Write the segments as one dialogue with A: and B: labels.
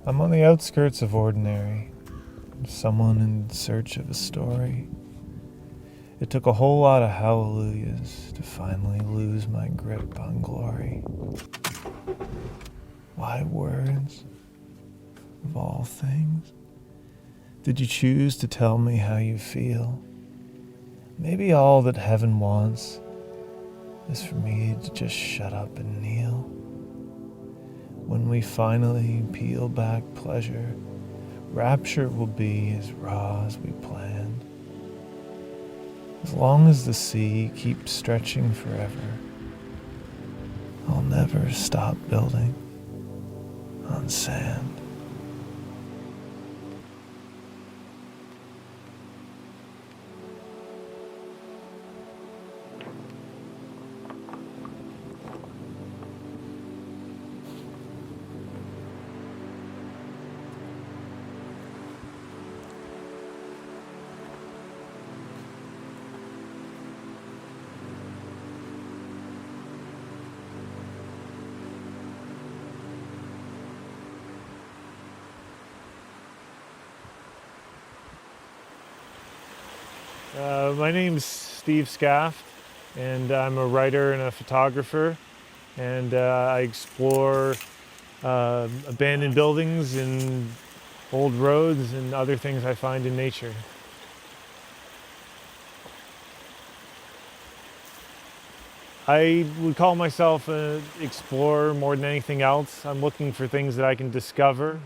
A: I'm on the outskirts of ordinary, someone in search of a story. It took a whole lot of hallelujahs to finally lose my grip on glory. Why words, of all things? Did you choose to tell me how you feel? Maybe all that heaven wants is for me to just shut up and kneel. When we finally peel back pleasure, rapture will be as raw as we planned. As long as the sea keeps stretching forever, I'll never stop building on sand. My name's Steve Skafte, and I'm a writer and a photographer, and I explore abandoned buildings and old roads and other things I find in nature. I would call myself an explorer more than anything else. I'm looking for things that I can discover.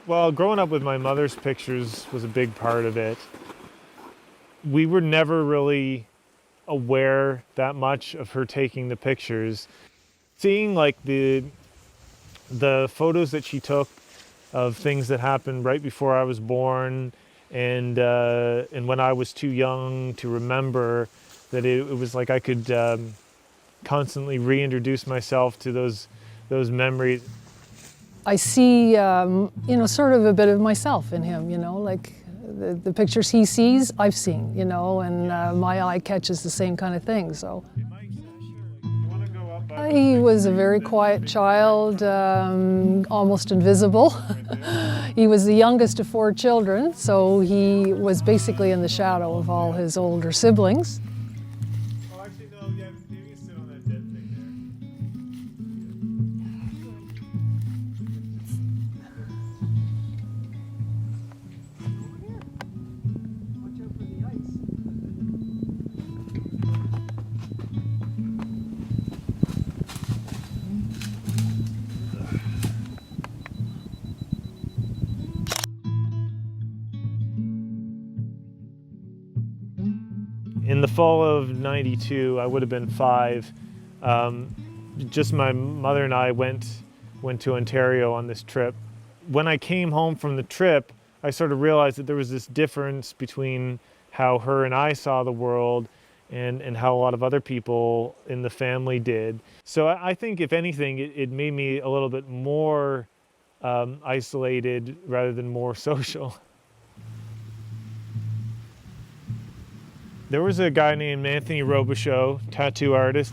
A: Well, growing up with my mother's pictures was a big part of it. We were never really aware that much of her taking the pictures. Seeing like the photos that she took of things that happened right before I was born and when I was too young to remember, that it was like I could constantly reintroduce myself to those memories.
B: I see, sort of a bit of myself in him, like the pictures he sees, I've seen, and my eye catches the same kind of thing, so. He was a very quiet child, almost invisible. He was the youngest of 4 children, so he was basically in the shadow of all his older siblings.
A: In the fall of '92, I would have been 5. Just my mother and I went to Ontario on this trip. When I came home from the trip, I sort of realized that there was this difference between how her and I saw the world and how a lot of other people in the family did. So I think, if anything, it made me a little bit more isolated rather than more social. There was a guy named Anthony Robichaud, tattoo artist.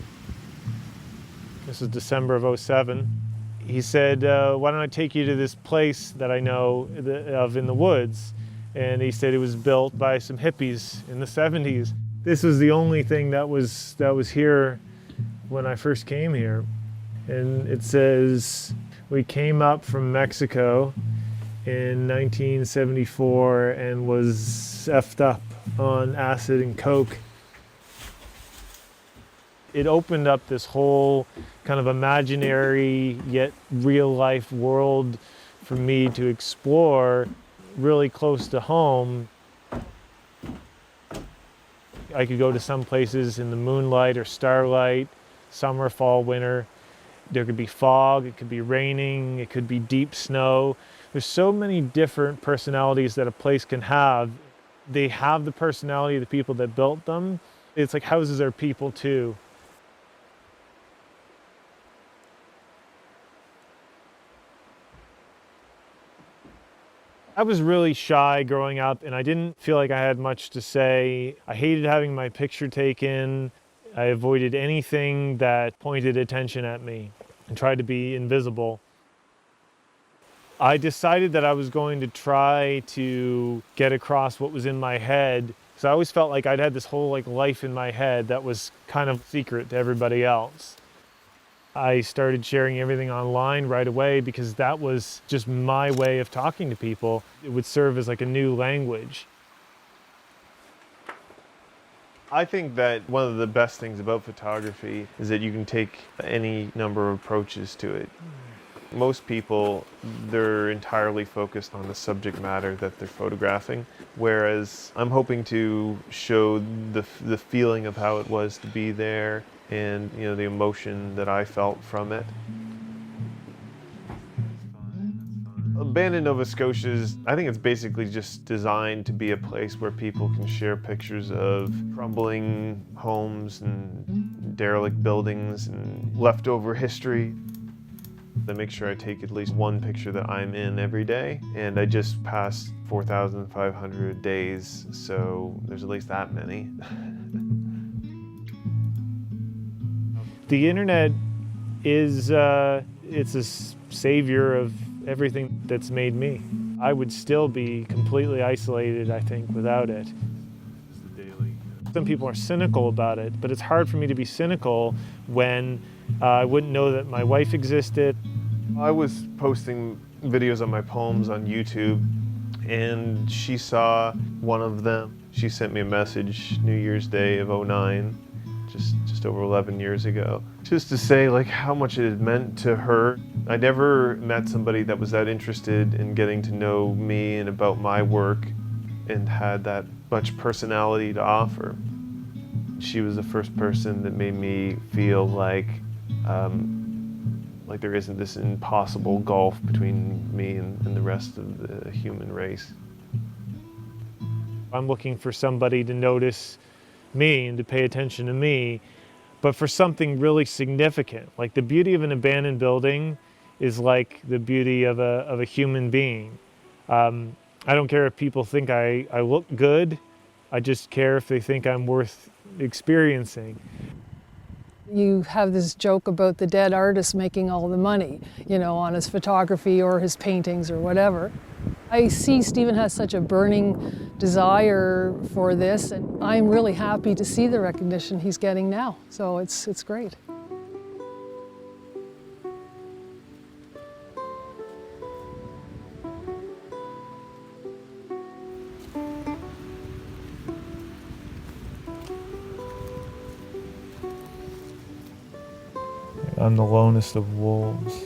A: This was December of '07. He said, why don't I take you to this place that I know of in the woods? And he said it was built by some hippies in the '70s. This was the only thing that was here when I first came here. And it says, we came up from Mexico in 1974 and was effed up on acid and coke. It opened up this whole kind of imaginary yet real life world for me to explore really close to home. I could go to some places in the moonlight or starlight, summer, fall, winter. There could be fog, it could be raining, it could be deep snow. There's so many different personalities that a place can have. They have the personality of the people that built them. It's like houses are people too. I was really shy growing up, and I didn't feel like I had much to say. I hated having my picture taken. I avoided anything that pointed attention at me. and tried to be invisible. I decided that I was going to try to get across what was in my head, because I always felt like I'd had this whole life in my head that was kind of secret to everybody else. I started sharing everything online right away because that was just my way of talking to people. It would serve as a new language. I think that one of the best things about photography is that you can take any number of approaches to it. Most people, they're entirely focused on the subject matter that they're photographing, whereas I'm hoping to show the feeling of how it was to be there and the emotion that I felt from it. Abandoned Nova Scotia I think it's basically just designed to be a place where people can share pictures of crumbling homes and derelict buildings and leftover history. I make sure I take at least one picture that I'm in every day, and I just passed 4,500 days, so there's at least that many. The internet is, it's a savior of everything that's made me. I would still be completely isolated, I think, without it. Some people are cynical about it, but it's hard for me to be cynical when I wouldn't know that my wife existed. I was posting videos of my poems on YouTube, and she saw one of them. She sent me a message New Year's Day of '09, just over 11 years ago, just to say how much it had meant to her. I never met somebody that was that interested in getting to know me and about my work and had that much personality to offer. She was the first person that made me feel like there isn't this impossible gulf between me and the rest of the human race. I'm looking for somebody to notice me and to pay attention to me, but for something really significant. The beauty of an abandoned building is like the beauty of a human being. I don't care if people think I look good, I just care if they think I'm worth experiencing.
B: You have this joke about the dead artist making all the money, on his photography or his paintings or whatever. I see Stephen has such a burning desire for this, and I'm really happy to see the recognition he's getting now. So it's great.
A: I'm the lonest of wolves.